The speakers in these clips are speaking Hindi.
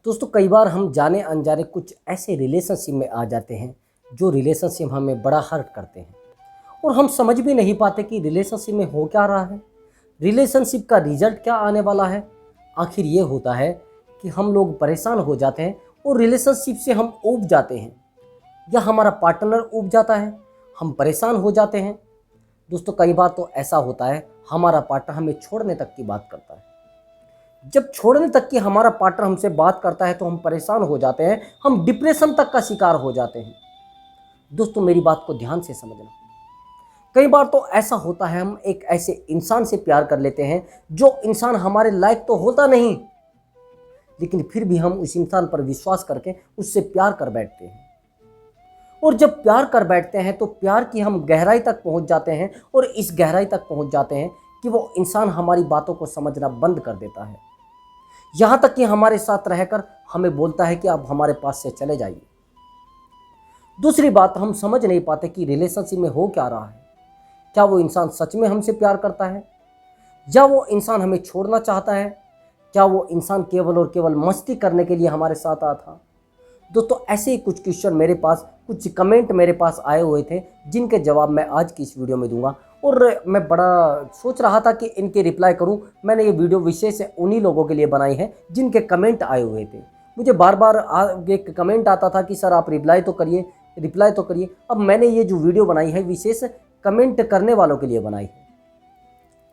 दोस्तों कई बार हम जाने अनजाने कुछ ऐसे रिलेशनशिप में आ जाते हैं जो रिलेशनशिप हमें बड़ा हर्ट करते हैं और हम समझ भी नहीं पाते कि रिलेशनशिप में हो क्या रहा है, रिलेशनशिप का रिजल्ट क्या आने वाला है। आखिर ये होता है कि हम लोग परेशान हो जाते हैं और रिलेशनशिप से हम ऊब जाते हैं या हमारा पार्टनर ऊब जाता है, हम परेशान हो जाते हैं। दोस्तों कई बार तो ऐसा होता है हमारा पार्टनर हमें छोड़ने तक की बात करता है। जब छोड़ने तक की हमारा पार्टनर हमसे बात करता है तो हम परेशान हो जाते हैं, हम डिप्रेशन तक का शिकार हो जाते हैं। दोस्तों मेरी बात को ध्यान से समझना। कई बार तो ऐसा होता है हम एक ऐसे इंसान से प्यार कर लेते हैं जो इंसान हमारे लायक तो होता नहीं, लेकिन फिर भी हम उस इंसान पर विश्वास करके उससे प्यार कर बैठते हैं। और जब प्यार कर बैठते हैं तो प्यार की हम गहराई तक पहुंच जाते हैं और इस गहराई तक पहुंच जाते हैं कि वो इंसान हमारी बातों को समझना बंद कर देता है, यहाँ तक कि हमारे साथ रहकर हमें बोलता है कि आप हमारे पास से चले जाइए। दूसरी बात, हम समझ नहीं पाते कि रिलेशनशिप में हो क्या रहा है। क्या वो इंसान सच में हमसे प्यार करता है या वो इंसान हमें छोड़ना चाहता है? क्या वो इंसान केवल और केवल मस्ती करने के लिए हमारे साथ आया था? दोस्तों ऐसे ही कुछ क्वेश्चन मेरे पास, कुछ कमेंट मेरे पास आए हुए थे जिनके जवाब मैं आज की इस वीडियो में दूंगा और मैं बड़ा सोच रहा था कि इनके रिप्लाई करूं। मैंने ये वीडियो विशेष उन्हीं लोगों के लिए बनाई है जिनके कमेंट आए हुए थे। मुझे बार बार एक कमेंट आता था कि सर आप रिप्लाई तो करिए। अब मैंने ये जो वीडियो बनाई है विशेष कमेंट करने वालों के लिए बनाई है।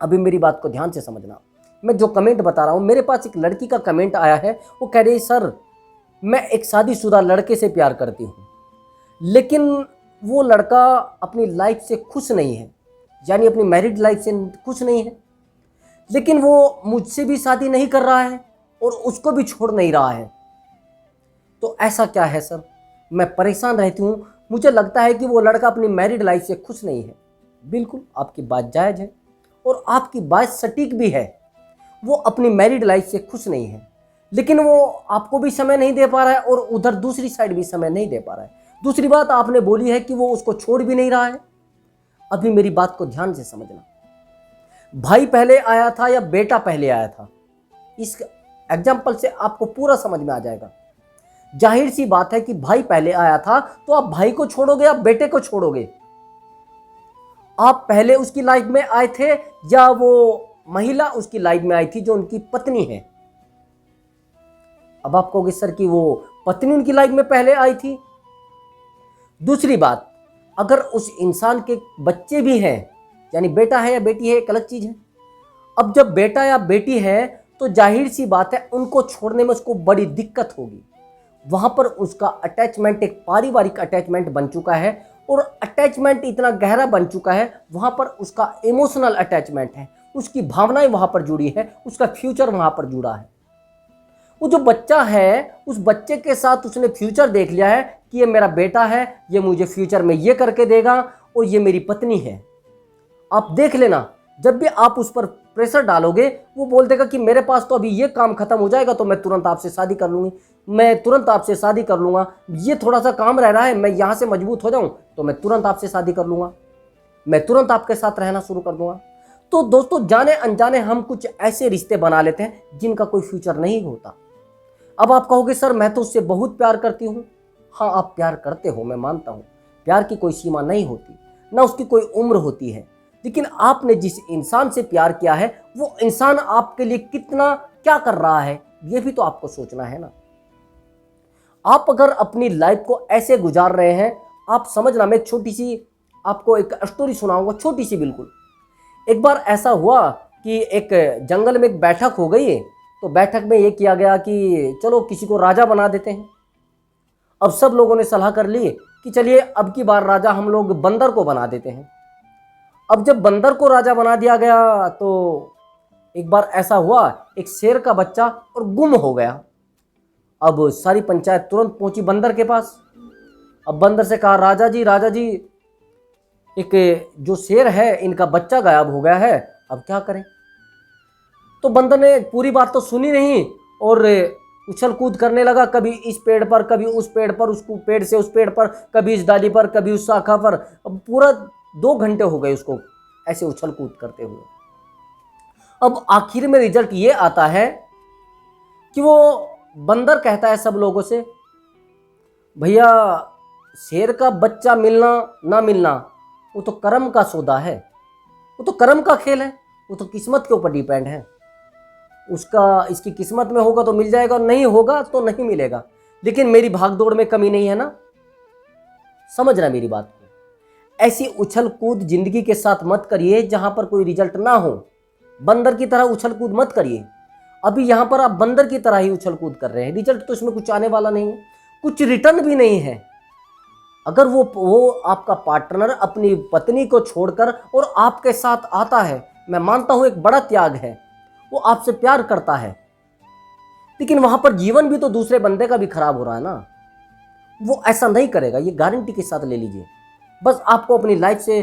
अभी मेरी बात को ध्यान से समझना। मैं जो कमेंट बता रहा हूँ, मेरे पास एक लड़की का कमेंट आया है। वो कह रही सर मैं एक शादीशुदा लड़के से प्यार करती हूँ, लेकिन वो लड़का अपनी लाइफ से खुश नहीं है, यानी अपनी मैरिड लाइफ से खुश नहीं है, लेकिन वो मुझसे भी शादी नहीं कर रहा है और उसको भी छोड़ नहीं रहा है। तो ऐसा क्या है सर? मैं परेशान रहती हूँ। मुझे लगता है कि वो लड़का अपनी मैरिड लाइफ से खुश नहीं है। बिल्कुल आपकी बात जायज़ है और आपकी बात सटीक भी है। वो अपनी मैरिड लाइफ से खुश नहीं है, लेकिन वो आपको भी समय नहीं दे पा रहा है और उधर दूसरी साइड भी समय नहीं दे पा रहा है। दूसरी बात आपने बोली है कि वो उसको छोड़ भी नहीं रहा है। अभी मेरी बात को ध्यान से समझना। भाई पहले आया था या बेटा पहले आया था, इस एग्जाम्पल से आपको पूरा समझ में आ जाएगा। जाहिर सी बात है कि भाई पहले आया था तो आप भाई को छोड़ोगे या बेटे को छोड़ोगे? आप पहले उसकी लाइफ में आए थे या वो महिला उसकी लाइफ में आई थी जो उनकी पत्नी है? अब आप कहोगे सर कि वो पत्नी उनकी लाइफ में पहले आई थी। दूसरी बात, अगर उस इंसान के बच्चे भी हैं, यानी बेटा है या बेटी है, एक अलग चीज है। अब जब बेटा या बेटी है तो जाहिर सी बात है उनको छोड़ने में उसको बड़ी दिक्कत होगी। वहां पर उसका अटैचमेंट एक पारिवारिक अटैचमेंट बन चुका है और अटैचमेंट इतना गहरा बन चुका है, वहां पर उसका इमोशनल अटैचमेंट है, उसकी भावनाएं वहां पर जुड़ी है, उसका फ्यूचर वहां पर जुड़ा है। वो जो बच्चा है उस बच्चे के साथ उसने फ्यूचर देख लिया है कि ये मेरा बेटा है, ये मुझे फ्यूचर में ये करके देगा और ये मेरी पत्नी है। आप देख लेना, जब भी आप उस पर प्रेशर डालोगे वो बोल देगा कि मेरे पास तो अभी ये काम खत्म हो जाएगा तो मैं तुरंत आपसे शादी कर लूँगी, मैं तुरंत आपसे शादी कर लूँगा। ये थोड़ा सा काम रह रहा है, मैं यहाँ से मजबूत हो जाऊँ तो मैं तुरंत आपसे शादी कर लूँगा, मैं तुरंत आपके साथ रहना शुरू कर दूँगा। तो दोस्तों जाने अनजाने हम कुछ ऐसे रिश्ते बना लेते हैं जिनका कोई फ्यूचर नहीं होता। अब आप कहोगे सर मैं तो उससे बहुत प्यार करती हूँ। हाँ आप प्यार करते हो, मैं मानता हूँ, प्यार की कोई सीमा नहीं होती, ना उसकी कोई उम्र होती है, लेकिन आपने जिस इंसान से प्यार किया है वो इंसान आपके लिए कितना क्या कर रहा है ये भी तो आपको सोचना है ना। आप अगर अपनी लाइफ को ऐसे गुजार रहे हैं, आप समझना, मैं एक छोटी सी आपको एक स्टोरी सुनाऊंगा, छोटी सी बिल्कुल। एक बार ऐसा हुआ कि एक जंगल में एक बैठक हो गई, तो बैठक में ये किया गया कि चलो किसी को राजा बना देते हैं। अब सब लोगों ने सलाह कर ली कि चलिए अब की बार राजा हम लोग बंदर को बना देते हैं। अब जब बंदर को राजा बना दिया गया तो एक बार ऐसा हुआ, एक शेर का बच्चा और गुम हो गया। अब सारी पंचायत तुरंत पहुंची बंदर के पास। अब बंदर से कहा राजा जी एक जो शेर है इनका बच्चा गायब हो गया है, अब क्या करें? तो बंदर ने पूरी बात तो सुनी नहीं और उछल कूद करने लगा, कभी इस पेड़ पर, कभी उस पेड़ पर, उस पेड़ से उस पेड़ पर, कभी इस डाली पर, कभी उस शाखा पर। अब पूरा 2 घंटे हो गए उसको ऐसे उछल कूद करते हुए। अब आखिर में रिजल्ट ये आता है कि वो बंदर कहता है सब लोगों से, भैया शेर का बच्चा मिलना ना मिलना वो तो कर्म का सौदा है, वो तो कर्म का खेल है, वो तो किस्मत के ऊपर डिपेंड है। उसका इसकी किस्मत में होगा तो मिल जाएगा, नहीं होगा तो नहीं मिलेगा। लेकिन मेरी भागदौड़ में कमी नहीं है ना, समझ रहा मेरी बात को। ऐसी उछल कूद जिंदगी के साथ मत करिए जहां पर कोई रिजल्ट ना हो। बंदर की तरह उछल कूद मत करिए। अभी यहां पर आप बंदर की तरह ही उछल कूद कर रहे हैं, रिजल्ट तो इसमें कुछ आने वाला नहीं है, कुछ रिटर्न भी नहीं है। अगर वो आपका पार्टनर अपनी पत्नी को छोड़कर और आपके साथ आता है, मैं मानता हूं एक बड़ा त्याग है, वो आपसे प्यार करता है, लेकिन वहां पर जीवन भी तो दूसरे बंदे का भी खराब हो रहा है ना। वो ऐसा नहीं करेगा, ये गारंटी के साथ ले लीजिए। बस आपको अपनी लाइफ से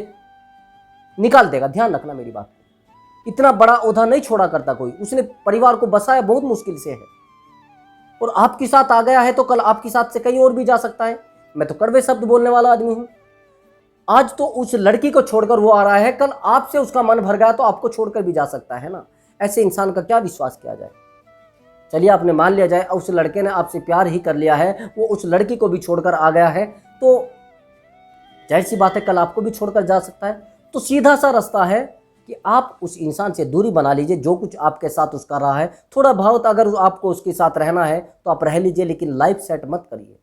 निकाल देगा, ध्यान रखना मेरी बात को। इतना बड़ा ओहदा नहीं छोड़ा करता कोई, उसने परिवार को बसाया बहुत मुश्किल से है, और आपके साथ आ गया है तो कल आपके साथ से कहीं और भी जा सकता है। मैं तो कड़वे शब्द बोलने वाला आदमी हूं। आज तो उस लड़की को छोड़कर वो आ रहा है, कल आपसे उसका मन भर गया तो आपको छोड़कर भी जा सकता है ना। ऐसे इंसान का क्या विश्वास किया जाए। चलिए आपने मान लिया जाए उस लड़के ने आपसे प्यार ही कर लिया है, वो उस लड़की को भी छोड़कर आ गया है, तो जाहिर सी बात है कल आपको भी छोड़कर जा सकता है। तो सीधा सा रास्ता है कि आप उस इंसान से दूरी बना लीजिए। जो कुछ आपके साथ उसका रहा है, थोड़ा बहुत अगर आपको उसके साथ रहना है तो आप रह लीजिए, लेकिन लाइफ सेट मत करिए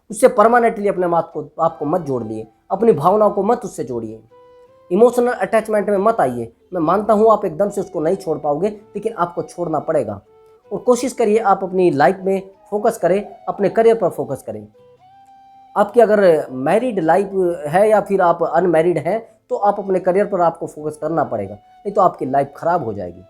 उससे। परमानेंटली अपने आपको मत जोड़िए, अपनी भावनाओं को मत उससे जोड़िए, इमोशनल अटैचमेंट में मत आइए। मैं मानता हूँ आप एकदम से उसको नहीं छोड़ पाओगे, लेकिन आपको छोड़ना पड़ेगा। और कोशिश करिए आप अपनी लाइफ में फोकस करें, अपने करियर पर फोकस करें। आपकी अगर मैरिड लाइफ है या फिर आप अनमैरिड हैं तो आप अपने करियर पर आपको फोकस करना पड़ेगा, नहीं तो आपकी लाइफ ख़राब हो जाएगी।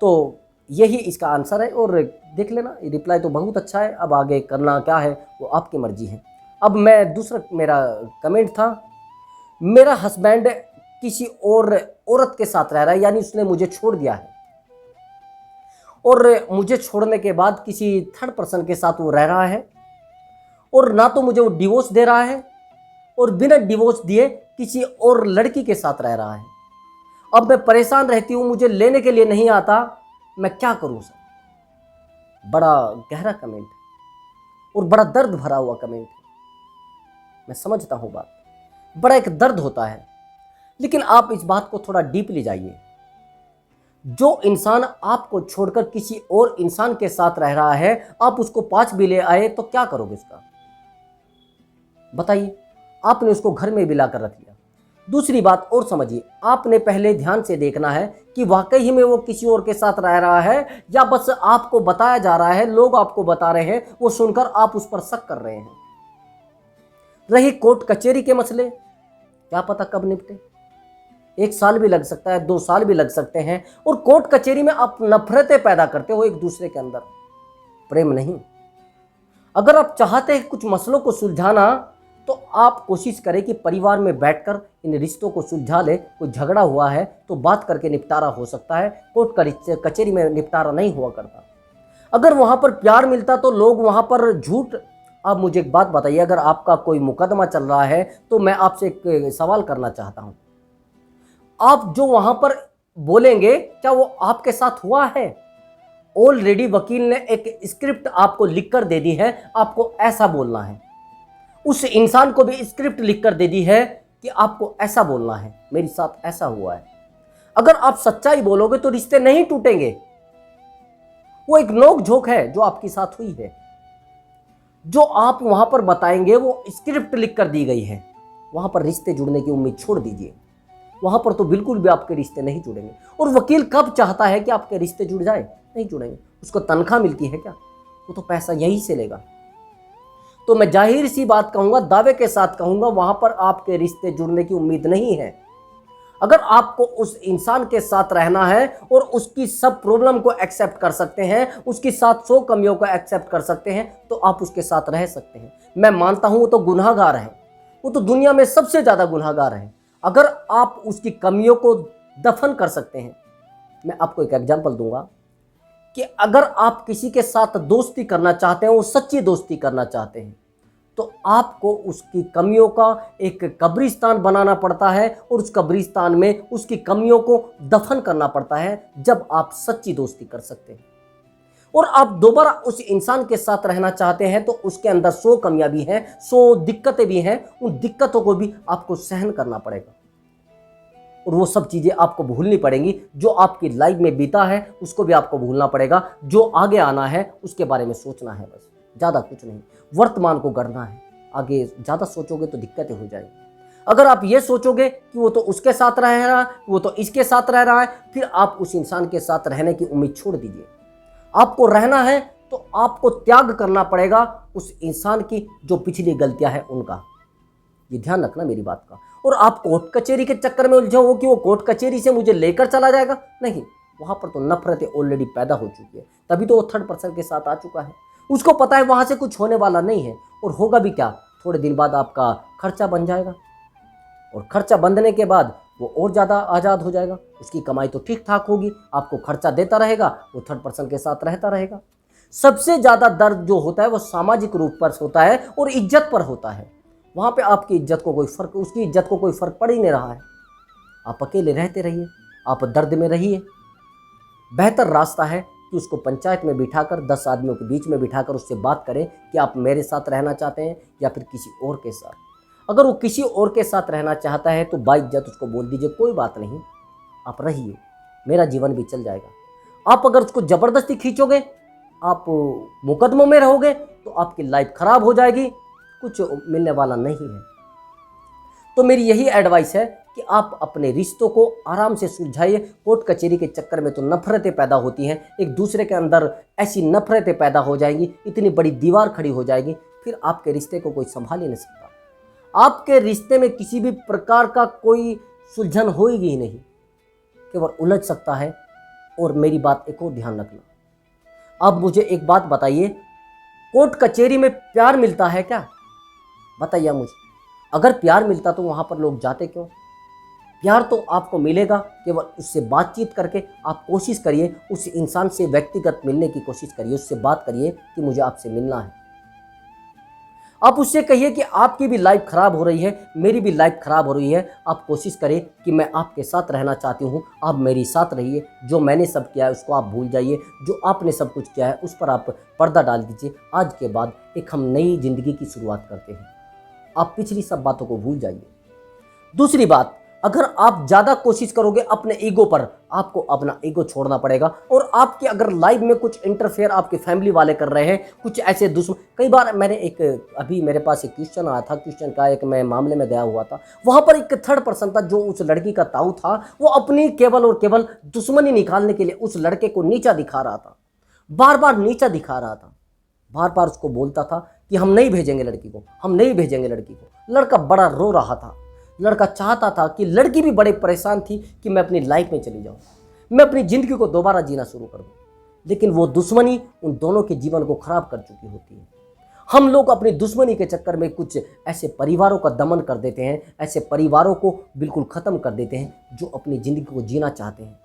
तो यही इसका आंसर है। और देख लेना, रिप्लाई तो बहुत अच्छा है, अब आगे करना क्या है वो आपकी मर्जी है। अब मैं दूसरा मेरा कमेंट था, मेरा हस्बैंड किसी और औरत के साथ रह रहा है, यानी उसने मुझे छोड़ दिया है, और मुझे छोड़ने के बाद किसी थर्ड पर्सन के साथ वो रह रहा है, और ना तो मुझे वो डिवोर्स दे रहा है और बिना डिवोर्स दिए किसी और लड़की के साथ रह रहा है। अब मैं परेशान रहती हूँ, मुझे लेने के लिए नहीं आता, मैं क्या करूँ सर। बड़ा गहरा कमेंट और बड़ा दर्द भरा हुआ कमेंट है। मैं समझता हूँ बात, बड़ा एक दर्द होता है, लेकिन आप इस बात को थोड़ा डीपली जाइए। जो इंसान आपको छोड़कर किसी और इंसान के साथ रह रहा है, आप उसको 5 भी ले आए तो क्या करोगे इसका, बताइए। आपने उसको घर में भी लाकर रख लिया। दूसरी बात और समझिए, आपने पहले ध्यान से देखना है कि वाकई में वो किसी और के साथ रह रहा है या बस आपको बताया जा रहा है, लोग आपको बता रहे हैं, वो सुनकर आप उस पर शक कर रहे हैं। रही कोर्ट कचहरी के मसले, क्या पता कब निपटे, 1 साल भी लग सकता है, 2 साल भी लग सकते हैं। और कोर्ट कचहरी में आप नफरतें पैदा करते हो एक दूसरे के अंदर, प्रेम नहीं। अगर आप चाहते हैं कुछ मसलों को सुलझाना तो आप कोशिश करें कि परिवार में बैठकर इन रिश्तों को सुलझा ले। कोई झगड़ा हुआ है तो बात करके निपटारा हो सकता है, कोर्ट कचहरी में निपटारा नहीं हुआ करता। अगर वहाँ पर प्यार मिलता तो लोग वहाँ पर झूठ। आप मुझे एक बात बताइए, अगर आपका कोई मुकदमा चल रहा है तो मैं आपसे एक सवाल करना चाहता हूँ, आप जो वहाँ पर बोलेंगे क्या वो आपके साथ हुआ है? ऑलरेडी वकील ने एक स्क्रिप्ट आपको लिखकर दे दी है, आपको ऐसा बोलना है। उस इंसान को भी स्क्रिप्ट लिखकर दे दी है कि आपको ऐसा बोलना है, मेरे साथ ऐसा हुआ है। अगर आप सच्चाई बोलोगे तो रिश्ते नहीं टूटेंगे। वो एक नोक झोंक है जो आपके साथ हुई है। जो आप वहां पर बताएंगे वो स्क्रिप्ट लिखकर दी गई है। वहां पर रिश्ते जुड़ने की उम्मीद छोड़ दीजिए, वहां पर तो बिल्कुल भी आपके रिश्ते नहीं जुड़ेंगे। और वकील कब चाहता है कि आपके रिश्ते जुड़ जाए? नहीं जुड़ेंगे। उसको तनख्वाह मिलती है क्या? वो तो पैसा यहीं से लेगा। तो मैं जाहिर सी बात कहूंगा, दावे के साथ कहूंगा, वहां पर आपके रिश्ते जुड़ने की उम्मीद नहीं है। अगर आपको उस इंसान के साथ रहना है और उसकी सब प्रॉब्लम को एक्सेप्ट कर सकते हैं, उसकी 700 कमियों को एक्सेप्ट कर सकते हैं, तो आप उसके साथ रह सकते हैं। मैं मानता हूं वो तो गुनहगार है, वो तो दुनिया में सबसे ज्यादा गुनहगार है। अगर आप उसकी कमियों को दफन कर सकते हैं, मैं आपको एक एग्जांपल दूंगा कि अगर आप किसी के साथ दोस्ती करना चाहते हैं, वो सच्ची दोस्ती करना चाहते हैं, तो आपको उसकी कमियों का एक कब्रिस्तान बनाना पड़ता है और उस कब्रिस्तान में उसकी कमियों को दफन करना पड़ता है, जब आप सच्ची दोस्ती कर सकते हैं। और आप दोबारा उस इंसान के साथ रहना चाहते हैं तो उसके अंदर 100 कमियां भी हैं, 100 दिक्कतें भी हैं, उन दिक्कतों को भी आपको सहन करना पड़ेगा और वो सब चीज़ें आपको भूलनी पड़ेंगी। जो आपकी लाइफ में बीता है उसको भी आपको भूलना पड़ेगा, जो आगे आना है उसके बारे में सोचना है, बस ज़्यादा कुछ नहीं। वर्तमान को गढ़ना है, आगे ज़्यादा सोचोगे तो दिक्कतें हो जाएंगी। अगर आप ये सोचोगे कि वो तो उसके साथ रह रहा है, वो तो इसके साथ रह रहा है, फिर आप उस इंसान के साथ रहने की उम्मीद छोड़ दीजिए। आपको रहना है तो आपको त्याग करना पड़ेगा उस इंसान की जो पिछली गलतियां हैं उनका। ये ध्यान रखना मेरी बात का। और आप कोर्ट कचहरी के चक्कर में उलझो हो कि वो कोर्ट कचहरी से मुझे लेकर चला जाएगा, नहीं, वहां पर तो नफरतें ऑलरेडी पैदा हो चुकी है, तभी तो वो थर्ड पर्सन के साथ आ चुका है। उसको पता है वहां से कुछ होने वाला नहीं है, और होगा भी क्या, थोड़े दिन बाद आपका खर्चा बन जाएगा, और खर्चा बंधने के बाद वो और ज़्यादा आज़ाद हो जाएगा। उसकी कमाई तो ठीक ठाक होगी, आपको खर्चा देता रहेगा, वो थर्ड पर्सन के साथ रहता रहेगा। सबसे ज़्यादा दर्द जो होता है वो सामाजिक रूप पर होता है और इज्जत पर होता है। वहाँ पे आपकी इज्जत को कोई फर्क, उसकी इज्जत को कोई फर्क पड़ ही नहीं रहा है। आप अकेले रहते रहिए, आप दर्द में रहिए। बेहतर रास्ता है कि उसको पंचायत में बिठाकर 10 आदमियों के बीच में बिठाकर उससे बात करें कि आप मेरे साथ रहना चाहते हैं या फिर किसी और के साथ। अगर वो किसी और के साथ रहना चाहता है तो बाइज्जत उसको बोल दीजिए, कोई बात नहीं, आप रहिए, मेरा जीवन भी चल जाएगा। आप अगर उसको ज़बरदस्ती खींचोगे, आप मुकदमों में रहोगे तो आपकी लाइफ खराब हो जाएगी, कुछ मिलने वाला नहीं है। तो मेरी यही एडवाइस है कि आप अपने रिश्तों को आराम से सुलझाइए। कोर्ट कचहरी के चक्कर में तो नफरतें पैदा होती हैं, एक दूसरे के अंदर ऐसी नफरतें पैदा हो जाएंगी, इतनी बड़ी दीवार खड़ी हो जाएगी, फिर आपके रिश्ते को कोई संभाल ही नहीं सकता। आपके रिश्ते में किसी भी प्रकार का कोई सुलझन होएगी ही नहीं, केवल उलझ सकता है। और मेरी बात एक और ध्यान रखना, अब मुझे एक बात बताइए, कोर्ट कचहरी में प्यार मिलता है क्या? बताइए मुझे। अगर प्यार मिलता तो वहां पर लोग जाते क्यों? प्यार तो आपको मिलेगा केवल उससे बातचीत करके। आप कोशिश करिए उस इंसान से व्यक्तिगत मिलने की कोशिश करिए, उससे बात करिए कि मुझे आपसे मिलना है। आप उससे कहिए कि आपकी भी लाइफ खराब हो रही है, मेरी भी लाइफ खराब हो रही है, आप कोशिश करें कि मैं आपके साथ रहना चाहती हूँ, आप मेरे साथ रहिए। जो मैंने सब किया है उसको आप भूल जाइए, जो आपने सब कुछ किया है उस पर आप पर्दा डाल दीजिए। आज के बाद एक हम नई जिंदगी की शुरुआत करते हैं, आप पिछली सब बातों को भूल जाइए। दूसरी बात, अगर आप ज़्यादा कोशिश करोगे अपने ईगो पर, आपको अपना ईगो छोड़ना पड़ेगा। और आपके अगर लाइफ में कुछ इंटरफेयर आपके फैमिली वाले कर रहे हैं, कुछ ऐसे दुश्मन, कई बार मैंने अभी मेरे पास एक क्वेश्चन आया था, क्वेश्चन का एक मैं मामले में गया हुआ था, वहाँ पर एक थर्ड पर्सन था जो उस लड़की का ताऊ था, वो अपनी केवल और केवल दुश्मनी निकालने के लिए उस लड़के को नीचा दिखा रहा था, बार बार नीचा दिखा रहा था, बार बार उसको बोलता था कि हम नहीं भेजेंगे लड़की को, हम नहीं भेजेंगे लड़की को। लड़का बड़ा रो रहा था, लड़का चाहता था कि, लड़की भी बड़े परेशान थी कि मैं अपनी लाइफ में चली जाऊं, मैं अपनी ज़िंदगी को दोबारा जीना शुरू कर दूं, लेकिन वो दुश्मनी उन दोनों के जीवन को खराब कर चुकी होती है। हम लोग अपनी दुश्मनी के चक्कर में कुछ ऐसे परिवारों का दमन कर देते हैं, ऐसे परिवारों को बिल्कुल ख़त्म कर देते हैं जो अपनी ज़िंदगी को जीना चाहते हैं।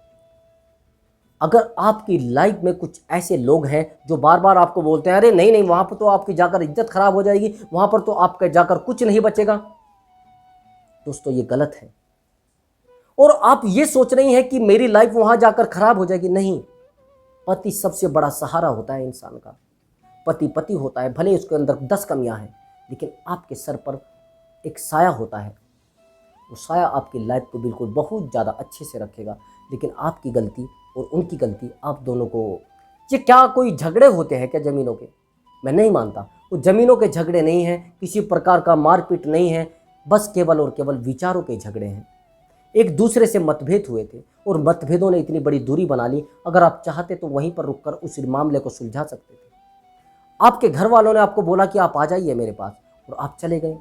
अगर आपकी लाइफ में कुछ ऐसे लोग हैं जो बार बार आपको बोलते हैं, अरे नहीं नहीं, वहाँ पर तो आपकी जाकर इज्जत खराब हो जाएगी, वहाँ पर तो आपके जाकर कुछ नहीं बचेगा, दोस्तों ये गलत है। और आप ये सोच रही हैं कि मेरी लाइफ वहां जाकर खराब हो जाएगी, नहीं। पति सबसे बड़ा सहारा होता है इंसान का, पति पति होता है, भले उसके अंदर 10 कमियां हैं, लेकिन आपके सर पर एक साया होता है। वो साया आपकी लाइफ को बिल्कुल बहुत ज़्यादा अच्छे से रखेगा। लेकिन आपकी गलती और उनकी गलती, आप दोनों को, ये क्या कोई झगड़े होते हैं क्या ज़मीनों के? मैं नहीं मानता, वो ज़मीनों के झगड़े नहीं हैं, किसी प्रकार का मारपीट नहीं है, बस केवल और केवल विचारों के झगड़े हैं। एक दूसरे से मतभेद हुए थे और मतभेदों ने इतनी बड़ी दूरी बना ली। अगर आप चाहते तो वहीं पर रुककर उस मामले को सुलझा सकते थे। आपके घर वालों ने आपको बोला कि आप आ जाइए मेरे पास, और आप चले गए।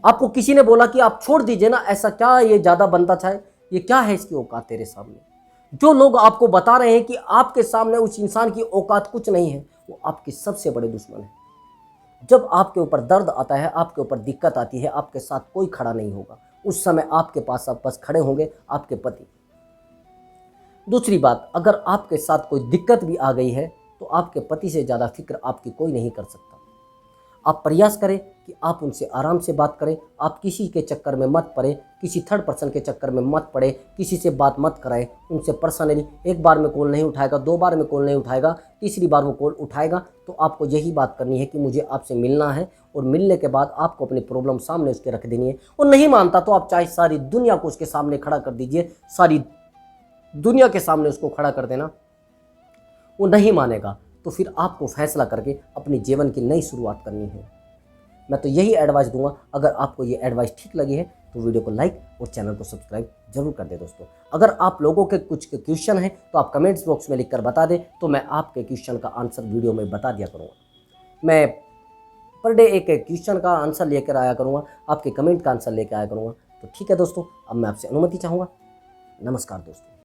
आपको किसी ने बोला कि आप छोड़ दीजिए ना, ऐसा क्या ये ज़्यादा बनता था, ये क्या है इसकी औकात तेरे सामने। जो लोग आपको बता रहे हैं कि आपके सामने उस इंसान की औकात कुछ नहीं है, वो आपके सबसे बड़े दुश्मन है। जब आपके ऊपर दर्द आता है, आपके ऊपर दिक्कत आती है, आपके साथ कोई खड़ा नहीं होगा, उस समय आपके पास आप बस खड़े होंगे आपके पति। दूसरी बात, अगर आपके साथ कोई दिक्कत भी आ गई है तो आपके पति से ज़्यादा फिक्र आपकी कोई नहीं कर सकता। आप प्रयास करें कि आप उनसे आराम से बात करें, आप किसी के चक्कर में मत पड़े, किसी थर्ड पर्सन के चक्कर में मत पड़े, किसी से बात मत कराएं उनसे पर्सनली। एक बार में कॉल नहीं उठाएगा, 2 बार में कॉल नहीं उठाएगा, तीसरी बार वो कॉल उठाएगा तो आपको यही बात करनी है कि मुझे आपसे मिलना है, और मिलने के बाद आपको अपनी प्रॉब्लम सामने उसके रख देनी है। और नहीं मानता तो आप चाहे सारी दुनिया को उसके सामने खड़ा कर दीजिए, सारी दुनिया के सामने उसको खड़ा कर देना, वो नहीं मानेगा तो फिर आपको फैसला करके अपने जीवन की नई शुरुआत करनी है। मैं तो यही एडवाइस दूंगा। अगर आपको ये एडवाइस ठीक लगी है तो वीडियो को लाइक और चैनल को सब्सक्राइब जरूर कर दें दोस्तों। अगर आप लोगों के कुछ क्वेश्चन हैं तो आप कमेंट्स बॉक्स में लिखकर बता दें, तो मैं आपके क्वेश्चन का आंसर वीडियो में बता दिया करूँगा। मैं पर डे एक क्वेश्चन का आंसर लेकर आया करूँगा, आपके कमेंट का आंसर लेकर आया करूँगा। तो ठीक है दोस्तों, अब मैं आपसे अनुमति चाहूँगा। नमस्कार दोस्तों।